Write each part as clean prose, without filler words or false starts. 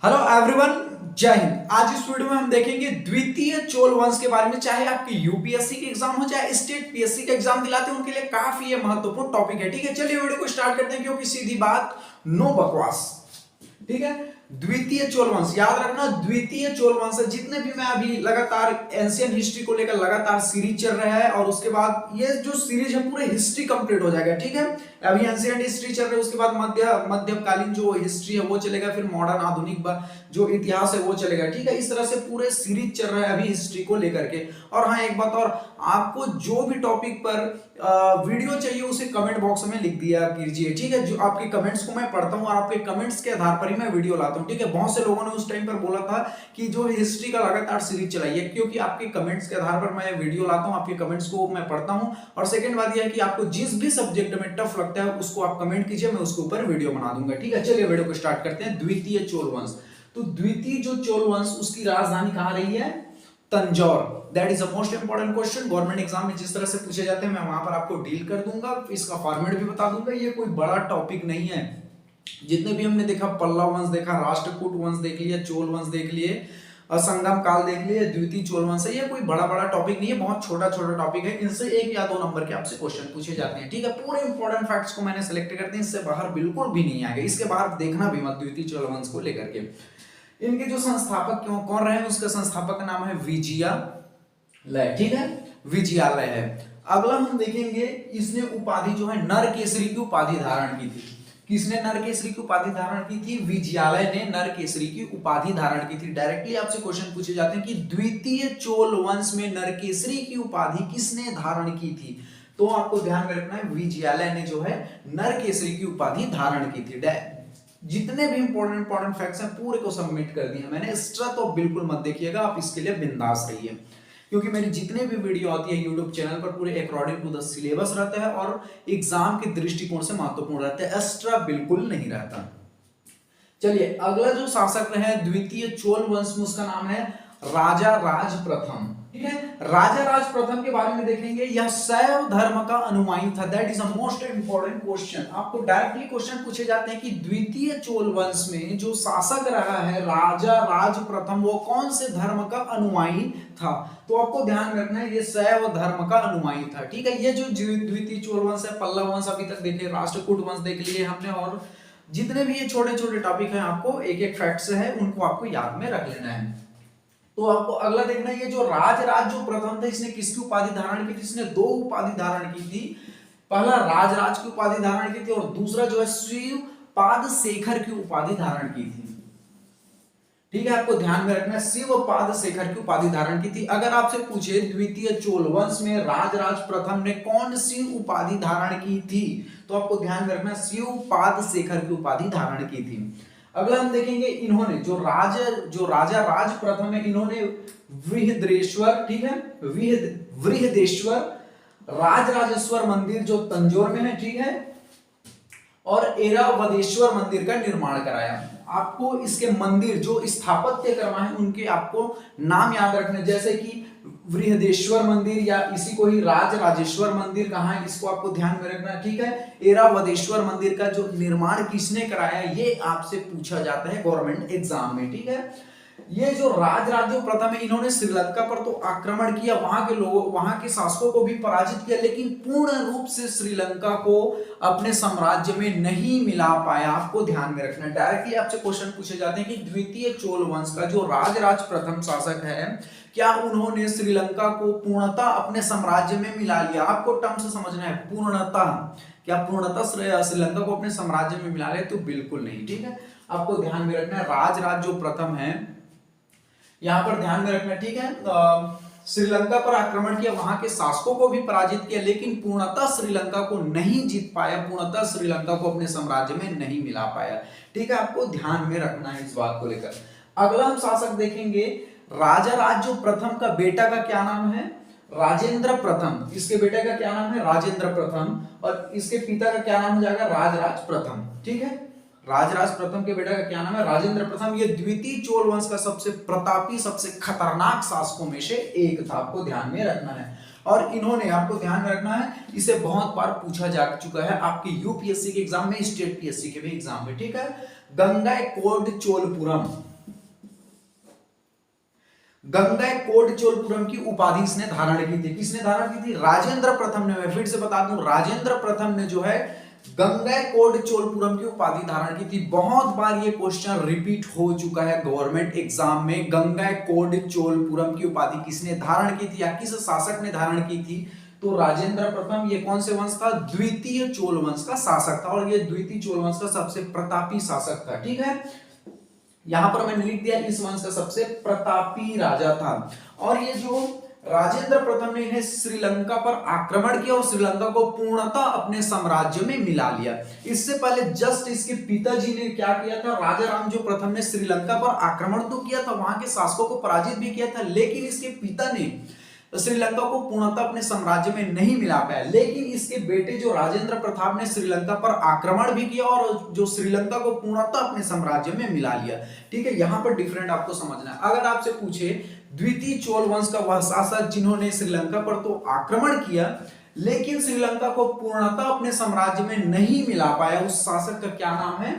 Hello everyone, जय हिंद। आज इस वीडियो में हम देखेंगे द्वितीय चोल वंश के बारे में। चाहे आपकी यूपीएससी के एग्जाम हो चाहे स्टेट पीएससी के एग्जाम दिलाते हैं, उनके लिए काफी ये महत्वपूर्ण टॉपिक है। ठीक है, चलिए वीडियो को स्टार्ट करते हैं, क्योंकि सीधी बात, नो बकवास। ठीक है, द्वितीय चोल वंश याद रखना। द्वितीय चोल वंश जितने भी मैं अभी लगातार एंशियंट हिस्ट्री को लेकर लगातार सीरीज चल रहा है, और उसके बाद ये जो सीरीज है पूरे हिस्ट्री कंप्लीट हो जाएगा। ठीक है, अभी एंशियंट हिस्ट्री चल रही है, उसके बाद मध्यकालीन जो हिस्ट्री है वो चलेगा, फिर मॉडर्न आधुनिक जो इतिहास है वो चलेगा। ठीक है, इस तरह से पूरे सीरीज चल रहा है अभी हिस्ट्री को लेकर के। और हाँ, एक बात और, आपको जो भी टॉपिक पर वीडियो चाहिए उसे कमेंट बॉक्स में लिख दिया कीजिए। ठीक है, जो आपके कमेंट्स को मैं पढ़ता हूँ और आपके कमेंट्स के आधार पर ही मैं वीडियो लाता हूँ। ठीक है, बहुत से लोगों ने उस टाइम पर बोला था कि जो हिस्ट्री का लगातार सीरीज चलाइए, क्योंकि आपके कमेंट्स के आधार पर मैं वीडियो लाता हूँ, आपके कमेंट्स को मैं पढ़ता हूँ। और सेकंड बात यह है कि आपको जिस भी सब्जेक्ट में टफ लगता है उसको आप कमेंट कीजिए, मैं उसके ऊपर वीडियो बना दूंगा। ठीक है, चलिए वीडियो को स्टार्ट करते हैं। द्वितीय चोल वंश। तो द्वितीय जो चोल वंश, उसकी राजधानी कहां रही है? Tanjore. That is a most important question. Government exam में जिस तरह से पूछे जाते हैं मैं वहां पर आपको डील कर दूंगा, इसका फॉर्मेट भी बता दूंगा। ये कोई बड़ा टॉपिक नहीं है। जितने भी हमने देखा, पल्लव वंश देखा, राष्ट्रकूट वंश देख लिया, चोल वंश देख लिए, संगम काल देख लिए, द्वितीय चोल वंश है, ये कोई बड़ा बड़ा टॉपिक नहीं है, बहुत छोटा छोटा टॉपिक है। इनसे 1 या 2 नंबर के आपसे क्वेश्चन पूछे जाते हैं। ठीक है, पूरे इंपॉर्टेंट फैक्ट्स को मैंने सेलेक्ट करते हैं, इससे बाहर बिल्कुल भी नहीं आएगा। इसके बाहर देखना भी मत द्वितीय चोल वंश को लेकर के। इनके जो संस्थापक कौन रहे, उसका संस्थापक का नाम है विजयालय। ठीक है, विजयालय है। अगला हम देखेंगे, इसने उपाधि जो है नरकेसरी की उपाधि धारण की थी। किसने नरकेसरी की उपाधि धारण की थी? विजयालय ने नरकेसरी की उपाधि धारण की थी। डायरेक्टली आपसे क्वेश्चन पूछे जाते हैं कि द्वितीय चोल वंश में नरकेसरी की उपाधि किसने धारण की थी? तो आपको ध्यान में रखना है, विजयालय ने जो है नरकेसरी की उपाधि धारण की थी। जितने भी इंपॉर्टेंट फैक्ट्स हैं पूरे को सबमिट कर दिए मैंने। एक्स्ट्रा तो बिल्कुल मत देखिएगा, आप इसके लिए बिंदास रहिए, क्योंकि मेरी जितने भी वीडियो आती है यूट्यूब चैनल पर पूरे अकॉर्डिंग टू द सिलेबस रहता है और एग्जाम के दृष्टिकोण से महत्वपूर्ण रहता है, एक्स्ट्रा बिल्कुल नहीं रहता। चलिए, अगला जो शासक रहे द्वितीय चोल वंश में, उसका नाम है राजा राज प्रथम। ठीक है, राजा राज प्रथम के बारे में देखेंगे। यह शैव धर्म का अनुयायी था। That is a most important question. आपको डायरेक्टली क्वेश्चन पूछे जाते हैं कि द्वितीय चोल वंश में जो शासक रहा है राजा राज प्रथम, वो कौन से धर्म का अनुयायी था? तो आपको ध्यान रखना है, ये शैव धर्म का अनुयायी था। ठीक है, ये जो द्वितीय चोल वंश है, पल्लव वंश अभी तक देखे, राष्ट्रकूट वंश देख लिए हमने, और जितने भी ये छोटे छोटे टॉपिक हैं आपको एक एक फैक्ट से है, उनको आपको याद में रख लेना है। तो आपको अगला देखना है, ये जो राज जो प्रथम था, इसने किसकी उपाधि धारण की थी? इसने 2 उपाधि धारण की थी। पहला राज की उपाधि धारण की थी, और दूसरा जो है शिवपाद शेखर की उपाधि धारण की थी। ठीक है, आपको ध्यान में रखना है, शिवपाद शेखर की उपाधि धारण की थी। अगर आपसे पूछे द्वितीय चोल वंश में राज प्रथम ने कौन सी उपाधि धारण की थी, तो आपको ध्यान में रखना, शिवपाद शेखर की उपाधि धारण की थी। अगला हम देखेंगे, इन्होंने जो राजा राज प्रथम है, इन्होंने बृहदेश्वर, ठीक है, बृहदेश्वर राजराजेश्वर मंदिर जो तंजौर में है, ठीक है, और ऐरावतेश्वर मंदिर का निर्माण कराया। आपको इसके मंदिर जो स्थापत्य करवाए उनके आपको नाम याद रखने, जैसे कि बृहदेश्वर मंदिर, या इसी को ही राजराजेश्वर मंदिर कहाँ है, इसको आपको ध्यान में रखना। ठीक है, ऐरावतेश्वर मंदिर का जो निर्माण किसने कराया, ये आपसे पूछा जाता है गवर्नमेंट एग्जाम में। ठीक है, ये जो राज प्रथम है, इन्होंने श्रीलंका पर तो आक्रमण किया, वहां के लोगों, वहां के शासकों को भी पराजित किया, लेकिन पूर्ण रूप से श्रीलंका को अपने साम्राज्य में नहीं मिला पाया। आपको ध्यान में रखना, डायरेक्टली आपसे क्वेश्चन पूछे जाते हैं कि द्वितीय चोल वंश का जो राज प्रथम शासक है, क्या उन्होंने श्रीलंका को पूर्णतः अपने साम्राज्य में मिला लिया? आपको टर्म से समझना है, पूर्णतः। क्या पूर्णतः श्रीलंका को अपने साम्राज्य में मिला लिया? तो बिल्कुल नहीं। ठीक है, आपको ध्यान में रखना है, राज जो प्रथम है, यहां पर ध्यान में रखना। ठीक है, श्रीलंका पर आक्रमण किया, वहां के शासकों को भी पराजित किया, लेकिन पूर्णतः श्रीलंका को नहीं जीत पाया, पूर्णतः श्रीलंका को अपने साम्राज्य में नहीं मिला पाया। ठीक है, आपको ध्यान में रखना है इस बात को लेकर। अगला हम शासक देखेंगे, राजा राज प्रथम का बेटा का क्या नाम है? राजेंद्र प्रथम। इसके बेटे का क्या नाम है? राजेंद्र प्रथम। और इसके पिता का क्या नाम हो जाएगा? राज प्रथम। ठीक है, राज प्रथम के बेटा का क्या नाम है? राजेंद्र प्रथम। ये द्वितीय चोल वंश का सबसे प्रतापी, सबसे खतरनाक शासकों में से एक था, आपको ध्यान में रखना है। और इन्होंने, आपको ध्यान में रखना है, इसे बहुत बार पूछा जा चुका है आपकी यूपीएससी के एग्जाम में, स्टेट पीएससी के भी एग्जाम में। ठीक है, गंगाईकोंड चोलपुरम। गंगैकोंड चोलपुरम की उपाधि इसने धारण की थी। किसने धारण की थी? राजेंद्र प्रथम ने। मैं फिर से बता दूं, राजेंद्र प्रथम ने जो है गंगैकोंड चोलपुरम की उपाधि धारण की थी। बहुत बार ये क्वेश्चन रिपीट हो चुका है गवर्नमेंट एग्जाम में। गंगैकोंड चोलपुरम की उपाधि किसने धारण की थी या किस शासक ने धारण की थी? तो राजेंद्र प्रथम। ये कौन से वंश का? द्वितीय चोल वंश का शासक था और ये द्वितीय चोल वंश का सबसे प्रतापी शासक था। ठीक है, यहां पर मैंने लिख दिया इस वंश का सबसे प्रतापी राजा था। और ये जो राजेंद्र प्रथम ने इन्हें श्रीलंका पर आक्रमण किया और श्रीलंका को पूर्णतः अपने साम्राज्य में मिला लिया। इससे पहले जस्ट इसके पिताजी ने क्या किया था? राजा राम जो प्रथम ने श्रीलंका पर आक्रमण तो किया था, वहां के शासकों को पराजित भी किया था, लेकिन इसके पिता ने श्रीलंका को पूर्णतः अपने साम्राज्य में नहीं मिला पाया। लेकिन इसके बेटे जो राजेंद्र प्रताप ने श्रीलंका पर आक्रमण भी किया और जो श्रीलंका को पूर्णतः अपने साम्राज्य में मिला लिया। ठीक है, यहां पर डिफरेंट आपको समझना है। अगर आपसे पूछे द्वितीय चोल वंश का वह शासक जिन्होंने श्रीलंका पर तो आक्रमण किया लेकिन श्रीलंका को पूर्णतः अपने साम्राज्य में नहीं मिला पाया, उस शासक का क्या नाम है?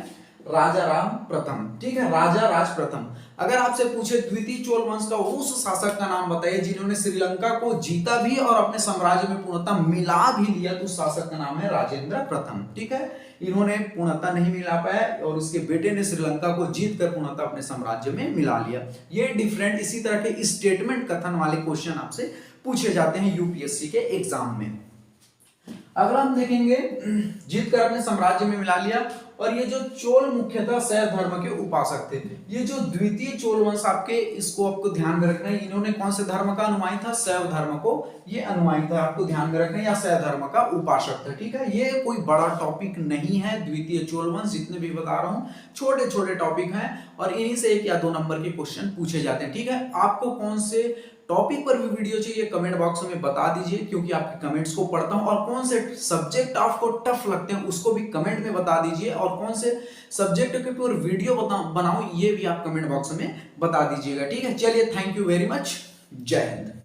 राजा राम प्रथम। ठीक है, राजा राज प्रथम। अगर आपसे पूछे द्वितीय चोल वंश का उस शासक का नाम बताइए जिन्होंने श्रीलंका को जीता भी और अपने साम्राज्य में पूर्णतः मिला भी लिया, तो उस शासक का नाम है राजेंद्र प्रथम। ठीक है, इन्होंने पूर्णतः नहीं मिला पाया और उसके बेटे ने श्रीलंका को जीत कर पूर्णतः अपने साम्राज्य में मिला लिया। ये डिफरेंट इसी तरह के स्टेटमेंट कथन वाले क्वेश्चन आपसे पूछे जाते हैं यूपीएससी के एग्जाम में। अगर हम देखेंगे जीत कर अपने साम्राज्य में मिला लिया, और ये जो चोल मुख्यतः शैव धर्म के उपासक थे। ये जो द्वितीय चोल वंश आपके, इसको आपको ध्यान में रखना है, इन्होंने कौन से धर्म का अनुयायी था? शैव धर्म को ये अनुयायी था, आपको ध्यान में रखना है, या शैव धर्म का उपासक था। ठीक है, ये कोई बड़ा टॉपिक नहीं है द्वितीय चोल वंश, जितने भी बता रहा हूं छोटे छोटे टॉपिक हैं और इन्हीं से 1 या 2 नंबर के क्वेश्चन पूछे जाते हैं। ठीक है, आपको कौन से टॉपिक पर भी वीडियो चाहिए कमेंट बॉक्स में बता दीजिए, क्योंकि आपके कमेंट्स को पढ़ता हूं। और कौन से सब्जेक्ट आपको टफ लगते हैं उसको भी कमेंट में बता दीजिए, और कौन से सब्जेक्ट के ऊपर वीडियो बनाऊं ये भी आप कमेंट बॉक्स में बता दीजिएगा। ठीक है, चलिए, थैंक यू वेरी मच, जय हिंद।